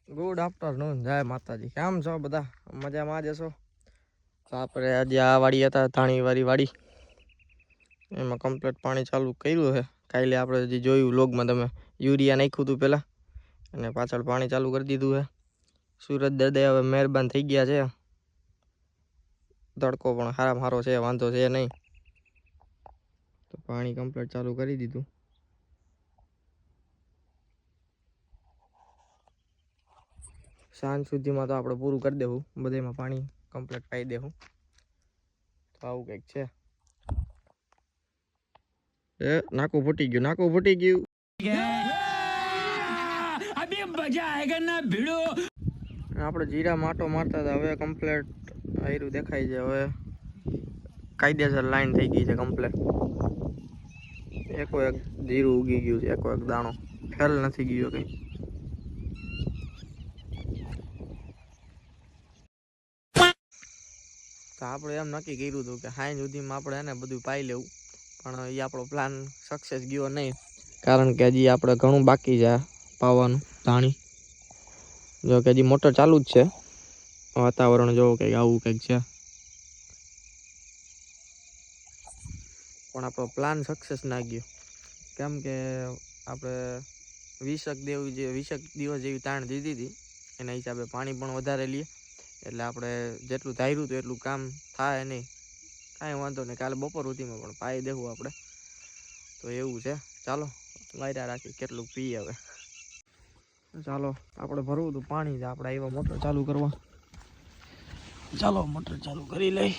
Good afternoon, જય માતાજી. કેમ છો બધા? મજામાં જ હશો? તો આપણે આજે આ વાડી હતા, ધાણીવાળી વાડી, એમાં કમ્પ્લીટ પાણી ચાલુ કર્યું છે. કાલે આપણે જે જોયું લોગમાં, તમે યુરિયા નાખ્યું હતું પહેલાં, અને પાછળ પાણી ચાલુ કરી દીધું છે. સુરત દાદા હવે મહેરબાન થઈ ગયા છે. તડકો પણ સારામાં સારો છે, વાંધો છે નહીં. તો પાણી કમ્પ્લીટ ચાલુ કરી દીધું. સાંજ સુધીમાં તો આપણે પૂરું કરી દેવું, બધામાં પાણી કમ્પ્લીટ પાઈ દેવું. તો આવું કંઈક છે. એ નાકું ફૂટી ગયું, નાકું ફૂટી ગયું. આપણે જીરા માટો મારતા હતા, હવે કમ્પ્લીટ આયરું દેખાય છે. હવે કાયદેસર લાઈન થઈ ગઈ છે કમ્પ્લીટ. એકો એક જીરું ઉગી ગયું છે, એકો એક દાણો ફેલ નથી ગયો કંઈ. તો આપણે એમ નક્કી કર્યું હતું કે સાંજ સુધીમાં આપણે એને બધું પાઈ લેવું, પણ એ આપણો પ્લાન સક્સેસ ગયો નહીં, કારણ કે હજી આપણે ઘણું બાકી છે પાવાનું ધાણી. જો કે હજી મોટર ચાલુ જ છે, વાતાવરણ જોવો કંઈક આવું કંઈક છે, પણ આપણો પ્લાન સક્સેસ ના ગયો. કેમ કે આપણે 20 દિવસ જેવી તાણ દીધી હતી, એના હિસાબે પાણી પણ વધારે લઈએ, એટલે આપણે જેટલું ધાર્યું હતું એટલું કામ થાય નહીં. કાંઈ વાંધો નહીં, કાલે બપોર સુધીમાં પણ પાઈ દેવું આપણે. તો એવું છે. ચાલો વાયરા રાખી કેટલું પીએ હવે. ચાલો આપણે ભરવું હતું પાણી, આપણે આવ્યા મોટર ચાલુ કરવા. ચાલો મોટર ચાલુ કરી લઈ.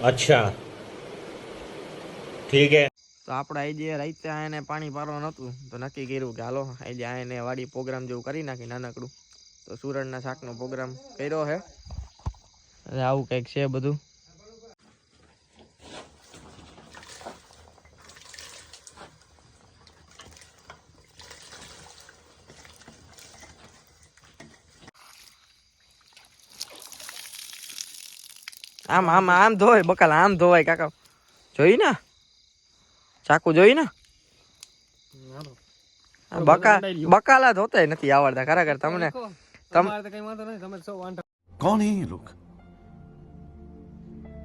अच्छा ठीक है. તો આપણે આજે રાતે એને પાણી પારવાનું હતું, તો નક્કી કર્યું કે હાલો આજે એને વાડી પ્રોગ્રામ જેવું કરી નાખી નાનકડું. તો સુરણના શાકનો પ્રોગ્રામ કર્યો છે. એટલે આવું કંઈક છે બધું. આમ આમ આમ ધોવાય બકાલા, આમ ધોવાય કાકા. જોઈ ને ચાકુ, જોઈ ને બકાલા ધોતા નથી આવડતા ખરેખર. તમને कौन है ये लोग,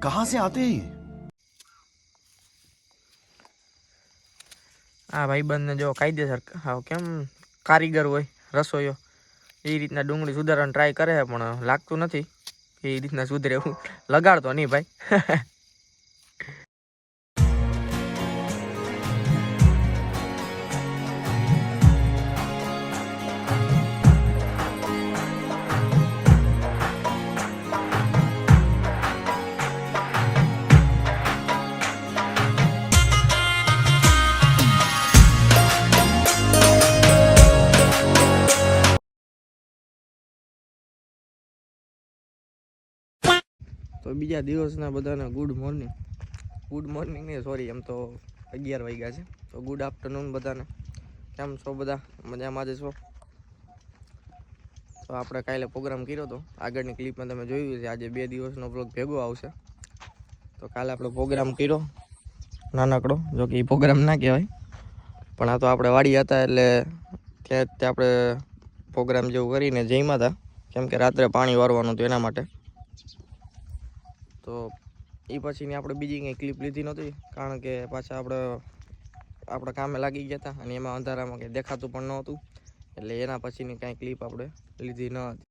कहां से आते हैं? આ ભાઈબંધને જો કાયદેસર કેમ કારીગર હોય રસોઈયો, એ રીતના ડુંગળી સુધારવાની ટ્રાય કરે છે, પણ લાગતું નથી એ રીતના સુધરે એવું. લગાડતો નહીં ભાઈ. તો બીજા દિવસના બધાને ગુડ મોર્નિંગ. ગુડ મોર્નિંગ નહીં, સોરી, એમ તો 11 વાગ્યા છે. તો ગુડ આફ્ટરનૂન બધાને. કેમ છો બધા? મજામાં જ છો? તો આપણે કાલે પ્રોગ્રામ કર્યો હતો, આગળની ક્લિપમાં તમે જોયું છે. આજે 2 દિવસનો બ્લોગ ભેગો આવશે. તો કાલે આપણે પ્રોગ્રામ કર્યો નાનકડો, જો કે એ પ્રોગ્રામ ના કહેવાય, પણ આ તો આપણે વાડી હતા એટલે ત્યાં આપણે પ્રોગ્રામ જેવું કરીને જઈમાં હતા, કેમ કે રાત્રે પાણી વારવાનું હતું એના માટે. તો એ પછીની આપણે બીજી કંઈ ક્લિપ લીધી નહોતી, કારણ કે પાછા આપણે કામે લાગી ગયા હતા, અને એમાં અંધારામાં કંઈ દેખાતું પણ નહોતું, એટલે એના પછીની કાંઈ ક્લિપ આપણે લીધી ન હતી.